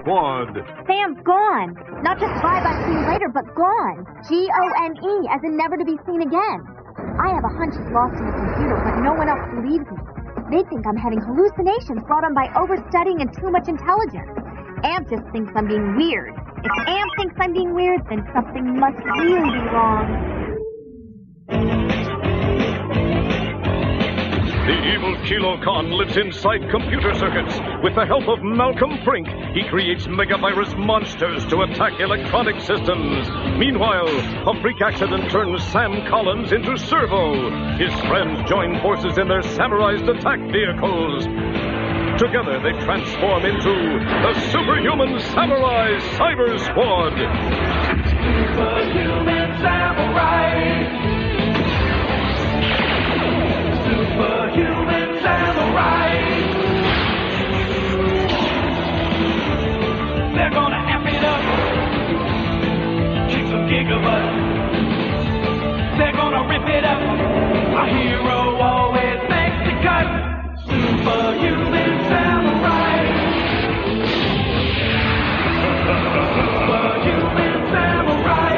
Squad. Sam's gone. Not just bye-bye, see you later, but gone. Gone, as in never to be seen again. I have a hunch he's lost in the computer, but no one else believes me. They think I'm having hallucinations brought on by overstudying and too much intelligence. Amp just thinks I'm being weird. If Amp thinks I'm being weird, then something must really be wrong. The evil Kilocon lives inside computer circuits. With the help of Malcolm Frink, he creates megavirus monsters to attack electronic systems. Meanwhile, a freak accident turns Sam Collins into Servo. His friends join forces in their samurai's attack vehicles. Together, they transform into the Superhuman Samurai Syber Squad. Superhuman Samurai. Superhuman Samurai. They're gonna amp it up. Kick some gigabytes. They're gonna rip it up. A hero always makes the cut. Superhuman Samurai. Superhuman Samurai.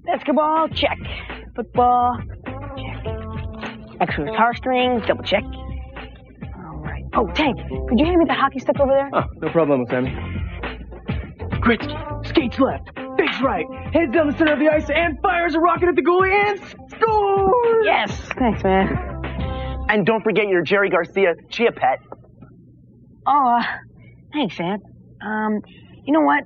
Basketball, check. Football, check. Extra guitar strings, double check. All right. Oh, Tank, could you hand me the hockey stick over there? Oh, no problem, Sammy. Gretzky, skates left, fakes right, heads down the center of the ice, and fires a rocket at the goalie and scores! Yes! Thanks, man. And don't forget your Jerry Garcia Chia Pet. Oh, thanks, Aunt. You know what?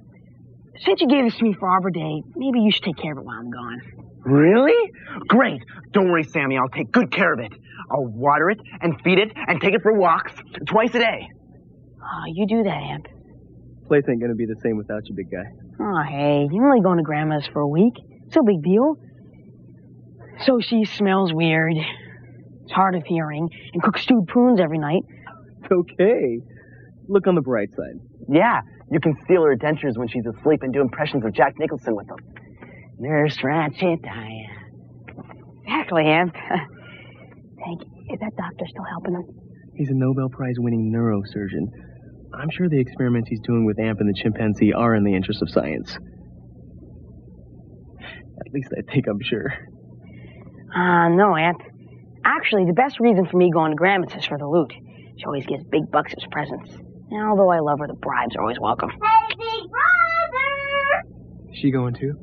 Since you gave this to me for Arbor Day, maybe you should take care of it while I'm gone. Really? Great. Don't worry, Sammy. I'll take good care of it. I'll water it and feed it and take it for walks twice a day. Oh, you do that, Aunt. Place ain't gonna be the same without you, big guy. Oh, hey, you're only going to Grandma's for a week. It's no big deal. So she smells weird, is hard of hearing, and cooks stewed prunes every night. It's okay. Look on the bright side. Yeah, you can steal her dentures when she's asleep and do impressions of Jack Nicholson with them. Nurse Ratchetaya. Exactly, Aunt. Hank, is that doctor still helping him? He's a Nobel Prize-winning neurosurgeon. I'm sure the experiments he's doing with Amp and the chimpanzee are in the interest of science. At least I think I'm sure. No, Aunt. Actually, the best reason for me going to Grandma's is for the loot. She always gives big bucks as presents. And although I love her, the bribes are always welcome. Hey, big brother! Is she going too?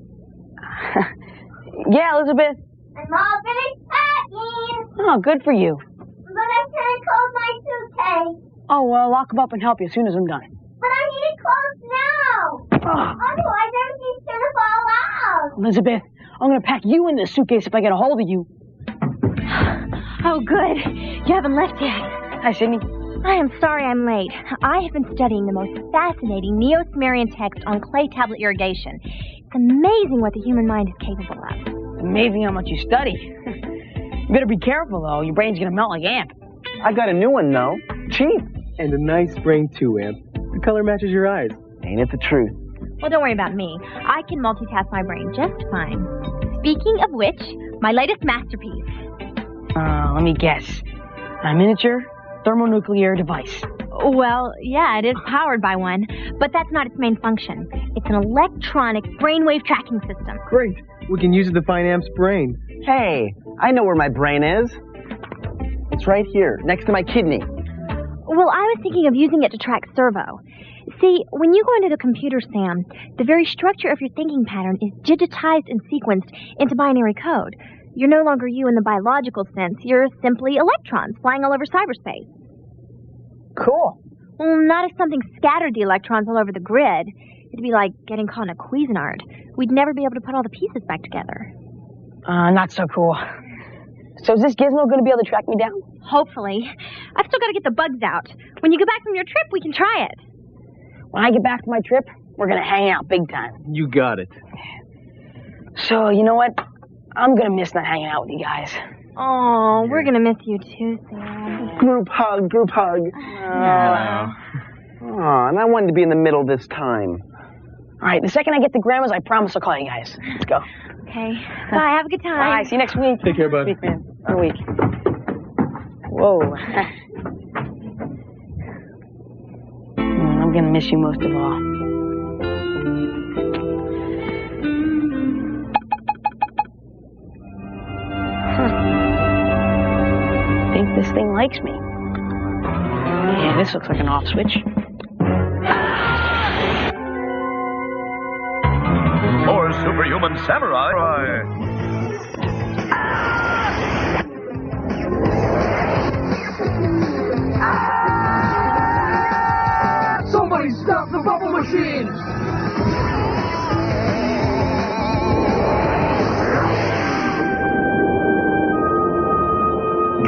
Yeah, Elizabeth. I'm all finished packing. Oh, good for you. But I can't close my suitcase. Oh, well, I'll lock them up and help you as soon as I'm done. But I need it closed now. Otherwise, everything's gonna fall out. Elizabeth, I'm going to pack you in this suitcase if I get a hold of you. Oh, good. You haven't left yet. Hi, Sydney. I am sorry I'm late. I have been studying the most fascinating Neo-Sumerian text on clay tablet irrigation. It's amazing what the human mind is capable of. Amazing how much you study. You better be careful, though. Your brain's going to melt like Amp. I got a new one, though. Cheap. And a nice brain, too, Amp. The color matches your eyes. Ain't it the truth? Well, don't worry about me. I can multitask my brain just fine. Speaking of which, my latest masterpiece. Let me guess. A miniature thermonuclear device. Well, yeah, it is powered by one, but that's not its main function. It's an electronic brainwave tracking system. Great. We can use it to find Amp's brain. Hey, I know where my brain is. It's right here, next to my kidney. Well, I was thinking of using it to track Servo. See, when you go into the computer, Sam, the very structure of your thinking pattern is digitized and sequenced into binary code. You're no longer you in the biological sense. You're simply electrons flying all over cyberspace. Cool. Well, not if something scattered the electrons all over the grid. It'd be like getting caught in a Cuisinart. We'd never be able to put all the pieces back together. Not so cool. So is this gizmo going to be able to track me down? Hopefully. I've still got to get the bugs out. When you get back from your trip, we can try it. When I get back from my trip, we're going to hang out big time. You got it. So, you know what? I'm going to miss not hanging out with you guys. Oh, we're going to miss you too, Sam. Group hug, group hug. Oh, and I wanted to be in the middle this time. All right, the second I get the grandmas, I promise I'll call you guys. Let's go. Okay. Bye. Have a good time. Bye. See you next week. Take care, bud. Week, man. A week. Whoa. I'm gonna miss you most of all. I think this thing likes me. Yeah, this looks like an off switch. Or Superhuman Samurai. Somebody stop the bubble machine!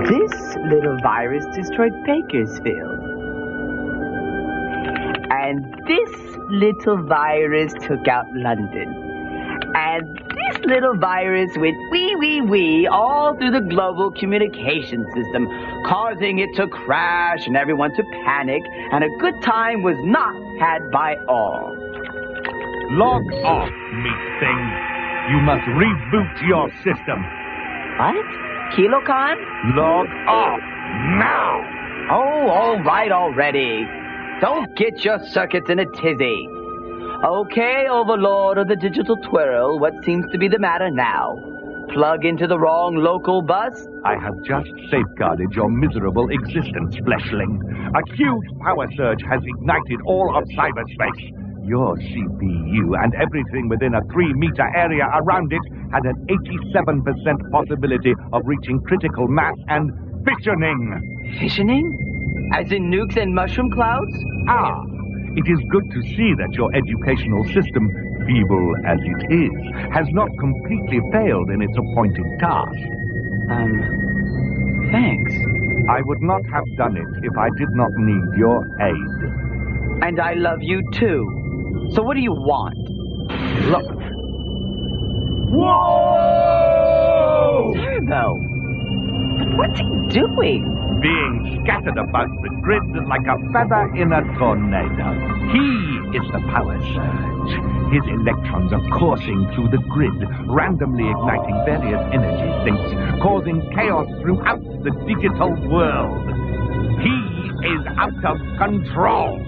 This little virus destroyed Bakersfield. And this little virus took out London. And this little virus went wee all through the global communication system, causing it to crash and everyone to panic, and a good time was not had by all. Log off, meat thing. You must reboot your system. What? Kilocon? Log off now! Oh, all right already. Don't get your circuits in a tizzy. Okay, Overlord of the Digital Twirl, what seems to be the matter now? Plug into the wrong local bus? I have just safeguarded your miserable existence, fleshling. A huge power surge has ignited all of cyberspace. Your CPU and everything within a 3-meter area around it had an 87% possibility of reaching critical mass and fissioning. Fissioning? As in nukes and mushroom clouds? Ah, it is good to see that your educational system, feeble as it is, has not completely failed in its appointed task. Thanks. I would not have done it if I did not need your aid. And I love you too. So what do you want? Look. Whoa! Servo! But what's he doing? Being scattered about the grid like a feather in a tornado. He is the power surge. His electrons are coursing through the grid, randomly igniting various energy states, causing chaos throughout the digital world. He is out of control.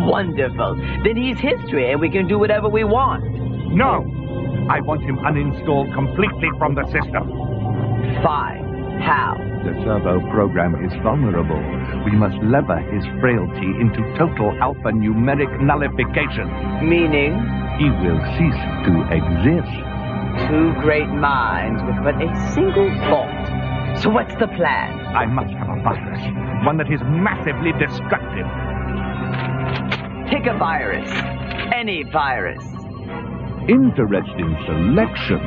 Wonderful. Then he's history and we can do whatever we want. No. I want him uninstalled completely from the system. Fine. How? The Servo program is vulnerable. We must lever his frailty into total alphanumeric nullification. Meaning? He will cease to exist. Two great minds with but a single thought. So what's the plan? I must have a virus. One that is massively destructive. Pick a virus. Any virus. Interesting selection.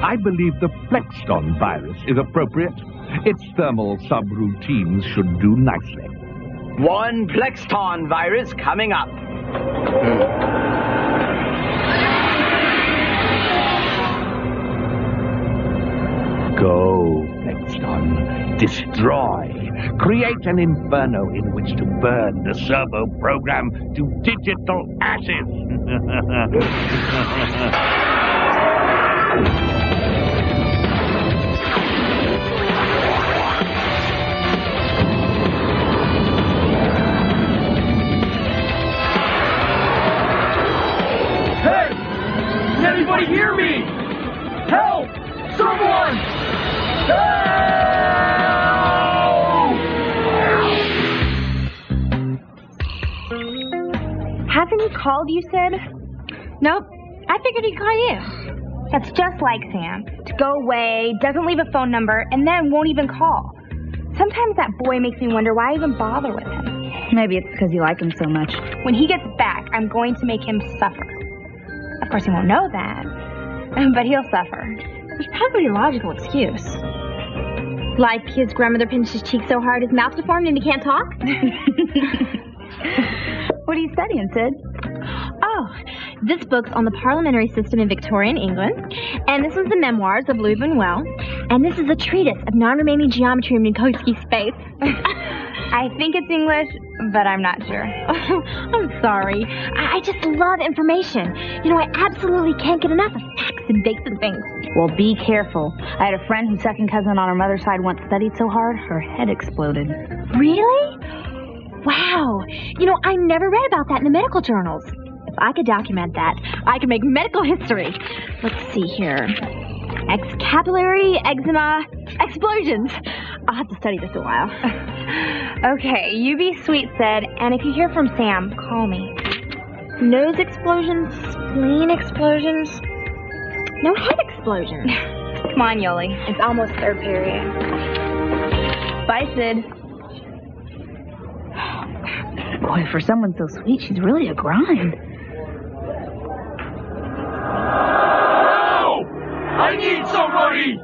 I believe the Plexton virus is appropriate. Its thermal subroutines should do nicely. One Plexton virus coming up. Go, Plexton. Destroy. Create an inferno in which to burn the Servo program to digital ashes. Hey! Can anybody hear me? Help! Someone! Help! Hasn't he called you, Sid? Nope. I figured he'd call you. That's just like Sam. To go away, doesn't leave a phone number, and then won't even call. Sometimes that boy makes me wonder why I even bother with him. Maybe it's because you like him so much. When he gets back, I'm going to make him suffer. Of course, he won't know that, but he'll suffer. It's probably a logical excuse. Like his grandmother pinched his cheek so hard his mouth deformed and he can't talk? What are you studying, Sid? Oh, this book's on the parliamentary system in Victorian England, and this is the memoirs of Louis Buñuel, and this is a treatise of non-remaining geometry in Minkowski space. I think it's English, but I'm not sure. I'm sorry. I just love information. You know, I absolutely can't get enough of facts and dates and things. Well, be careful. I had a friend whose second cousin on her mother's side once studied so hard, her head exploded. Really? Wow. You know, I never read about that in the medical journals. If I could document that, I could make medical history. Let's see here. Excapillary eczema explosions. I'll have to study this a while. Okay, you be sweet, Sid, and if you hear from Sam, call me. Nose explosions, spleen explosions, no head explosions. Come on, Yoli. It's almost third period. Bye, Sid. Boy, for someone so sweet, she's really a grind. Help! I need somebody!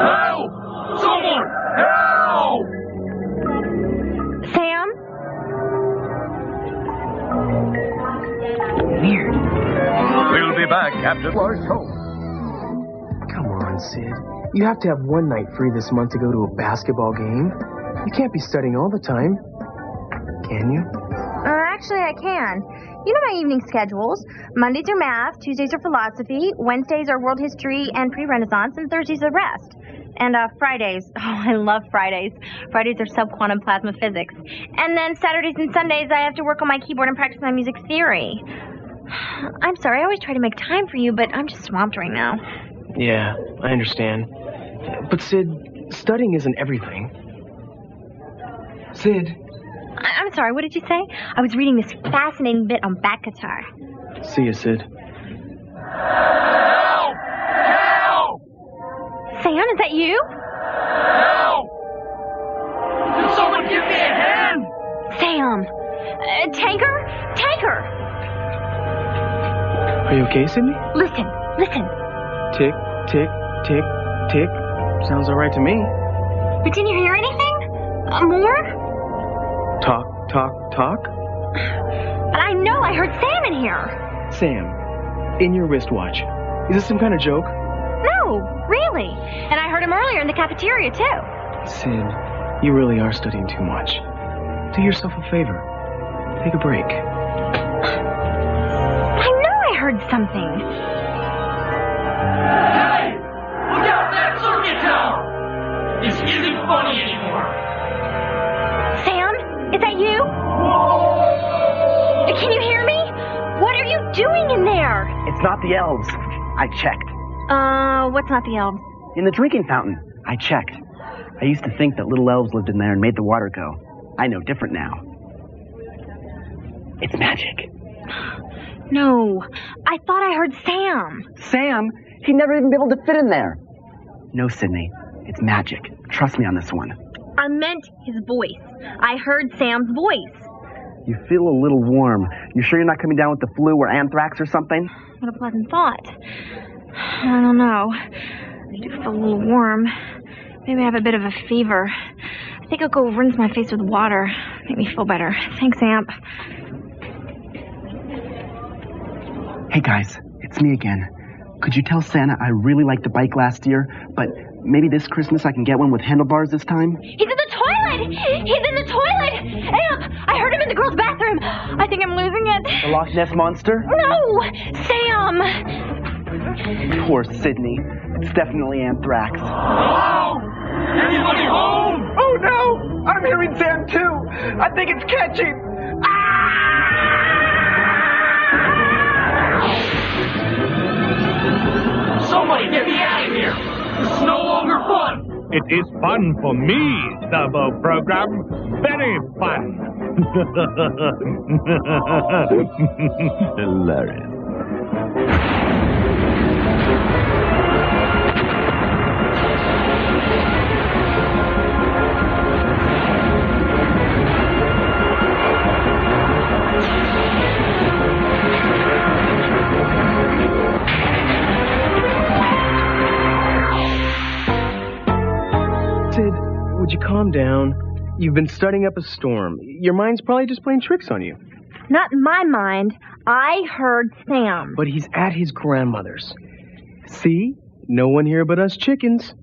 Help! Someone! Help! Sam? Weird. We'll be back after Lars home. Come on, Sid. You have to have one night free this month to go to a basketball game. You can't be studying all the time. Can you? Actually, I can. You know my evening schedules. Mondays are math, Tuesdays are philosophy, Wednesdays are world history and pre-Renaissance, and Thursdays are rest. And Fridays. Oh, I love Fridays. Fridays are subquantum plasma physics. And then Saturdays and Sundays, I have to work on my keyboard and practice my music theory. I'm sorry, I always try to make time for you, but I'm just swamped right now. Yeah, I understand. But Sid, studying isn't everything. Sid. I'm sorry, what did you say? I was reading this fascinating bit on back guitar. See you, Sid. Help! Help! Sam, is that you? Help! Can someone give me a hand? Sam! Tanker? Tanker! Are you okay, Sydney? Listen. Tick, tick, tick, tick. Sounds all right to me. But didn't you hear anything? More? Talk. But I know I heard Sam in here. Sam, in your wristwatch. Is this some kind of joke? No, really. And I heard him earlier in the cafeteria, too. Sid, you really are studying too much. Do yourself a favor. Take a break. I know I heard something. Hey! Look out that circuit tower! This isn't funny anymore. Sam, is that you? Can you hear me? What are you doing in there? It's not the elves. I checked. What's not the elves? In the drinking fountain. I checked. I used to think that little elves lived in there and made the water go. I know different now. It's magic. No, I thought I heard Sam. Sam? He'd never even be able to fit in there. No, Sydney. It's magic. Trust me on this one. I meant his voice. I heard Sam's voice. You feel a little warm. You sure you're not coming down with the flu or anthrax or something? What a pleasant thought. I don't know. I do feel a little warm. Maybe I have a bit of a fever. I think I'll go rinse my face with water. Make me feel better. Thanks, Amp. Hey guys, it's me again. Could you tell Santa I really liked the bike last year, but maybe this Christmas I can get one with handlebars this time? He's in the toilet! He's in the toilet! Amp! I heard him in the girls' bathroom. I think I'm losing it. The Loch Ness Monster? No! Sam! Poor Sydney. It's definitely anthrax. Hello? Anybody home? Oh no! I'm hearing Sam too! I think it's catching! Somebody get me out of here! This is no longer fun! It is fun for me, Servo program. Very fun. Hilarious. Sid, would you calm down? You've been studying up a storm. Your mind's probably just playing tricks on you. Not in my mind. I heard Sam. But he's at his grandmother's. See? No one here but us chickens.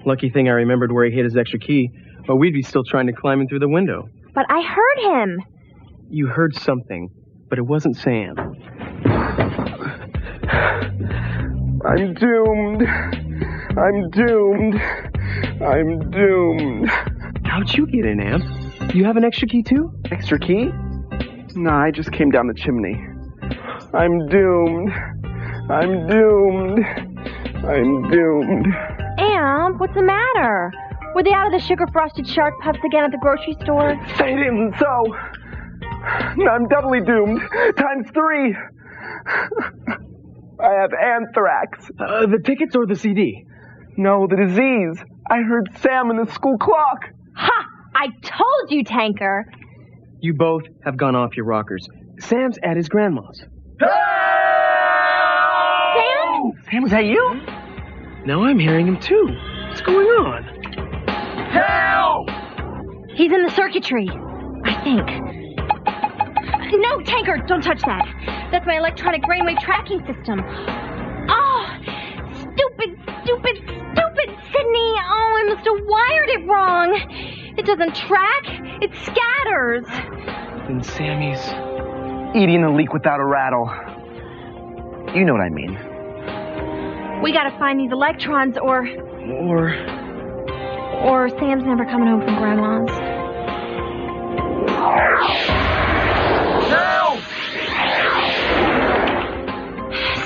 Lucky thing I remembered where he hid his extra key, But we'd be still trying to climb in through the window. But I heard him. You heard something, but it wasn't Sam. I'm doomed. I'm doomed. I'm doomed. How'd you get in, Amp? You have an extra key too? Extra key? Nah, I just came down the chimney. I'm doomed. I'm doomed. I'm doomed. Amp, what's the matter? Were they out of the sugar-frosted shark puffs again at the grocery store? Say it isn't so. I'm doubly doomed. Times 3. I have anthrax. The tickets or the CD? No, the disease. I heard Sam in the school clock. Ha! I told you, Tanker. You both have gone off your rockers. Sam's at his grandma's. Sam? Sam, was that you? Now I'm hearing him too. What's going on? Help! He's in the circuitry, I think. No, Tanker, don't touch that. That's my electronic brainwave tracking system. Oh, stupid, Sydney. Oh, I must have wired it wrong. It doesn't track, it scatters. Then Sammy's Eating a leak without a rattle. You know what I mean. We gotta find these electrons or Sam's never coming home from Grandma's. Help!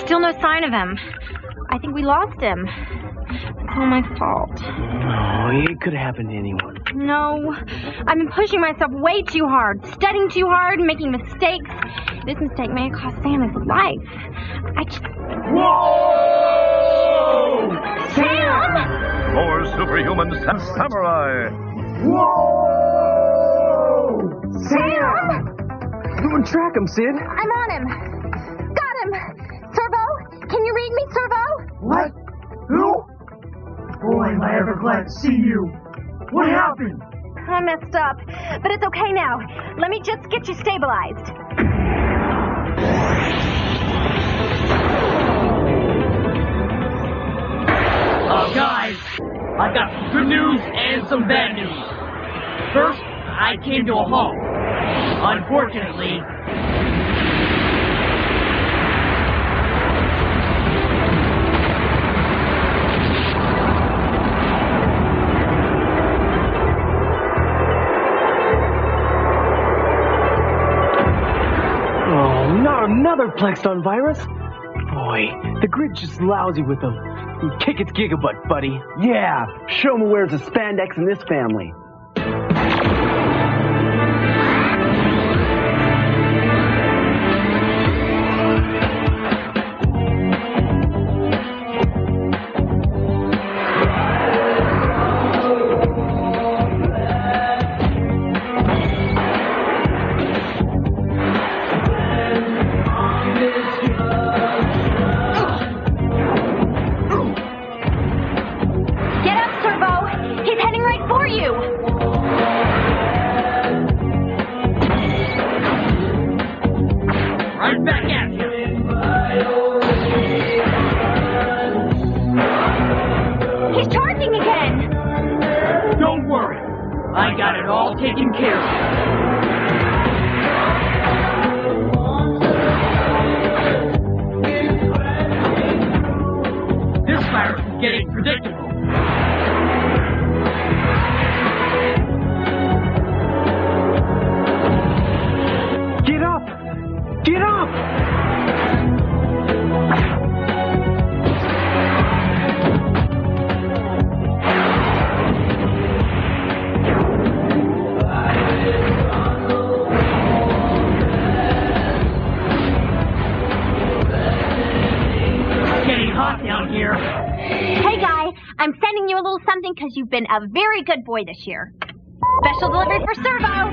Still no sign of him. I think we lost him. It's all my fault. No, it could have happened to anyone. No, I've been pushing myself way too hard, studying too hard, making mistakes. This mistake may have cost Sam his life. I just... Whoa! Sam! More superhuman samurai. Whoa! Sam! Track him, Sid. I'm on him. Got him. Servo, can you read me, Servo? What? Who? Boy, am I ever glad to see you. What happened? I messed up, but it's okay now. Let me just get you stabilized. Guys, I got some good news and some bad news. First, I came to a halt. Unfortunately, not another Plexton virus. Boy, the grid's just lousy with them. Kick its gigabutt, buddy. Yeah, show 'em who wears the spandex in this family. I got it all taken care of. This virus is getting predictable. Get up! Get up! Down here. Hey, Guy, I'm sending you a little something because you've been a very good boy this year. Special delivery for Servo.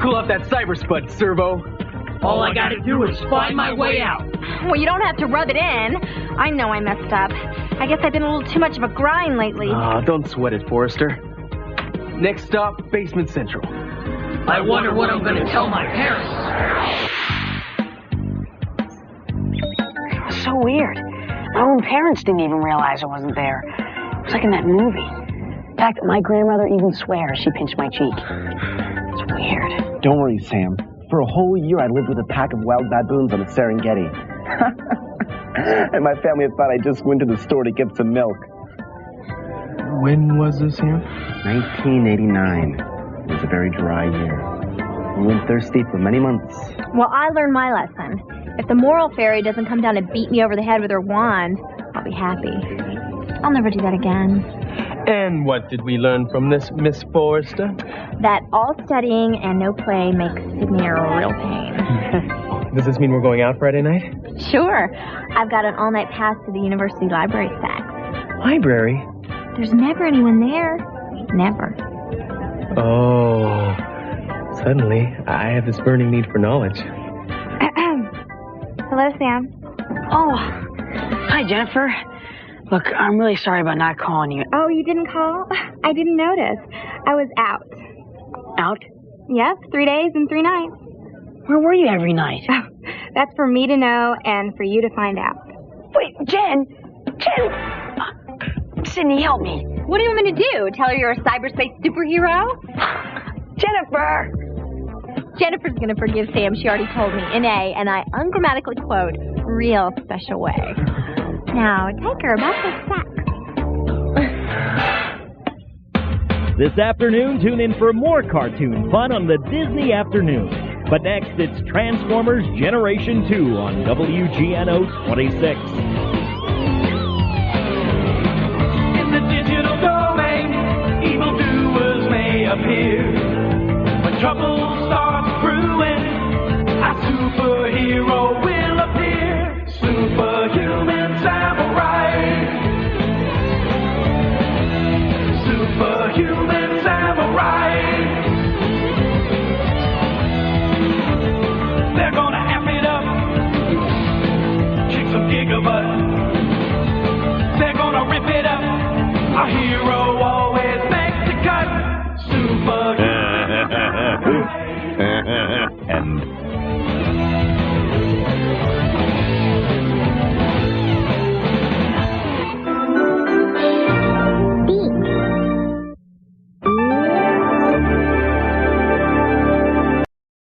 cool off that cyber spud, Servo. All I gotta do is find my way out. Well, you don't have to rub it in. I know I messed up. I guess I've been a little too much of a grind lately. Don't sweat it, Forrester. Next stop, Basement Central. I wonder what I'm gonna tell my parents. It was so weird. My own parents didn't even realize I wasn't there. It was like in that movie. In fact, my grandmother even swears she pinched my cheek. It's weird. Don't worry, Sam. For a whole year, I lived with a pack of wild baboons on the Serengeti. And my family had thought I just went to the store to get some milk. When was this, Sam? 1989. It was a very dry year. We went thirsty for many months. Well, I learned my lesson. If the moral fairy doesn't come down and beat me over the head with her wand, I'll be happy. I'll never do that again. And what did we learn from this, Miss Forrester? That all studying and no play makes Sydney a real pain. Does this mean we're going out Friday night? Sure. I've got an all-night pass to the university library stacks. Library? There's never anyone there. Never. Oh. Suddenly, I have this burning need for knowledge. Hello, Sam. Oh, hi, Jennifer. Look, I'm really sorry about not calling you. Oh, you didn't call? I didn't notice. I was out. Out? Yep, 3 days and 3 nights. Where were you every night? Oh, that's for me to know and for you to find out. Wait, Jen! Sydney, help me. What do you want me to do? Tell her you're a cyberspace superhero? Jennifer! Jennifer's gonna forgive Sam. She already told me in a, and I ungrammatically quote, real special way. Now, take her about the sack. This afternoon, tune in for more cartoon fun on the Disney Afternoon. But next, it's Transformers Generation 2 on WGNO 26. In the digital domain, evildoers may appear. When trouble starts brewing, a superhero will appear. Superhuman samurai. Superhuman samurai. They're gonna amp it up, kick some gigabutt.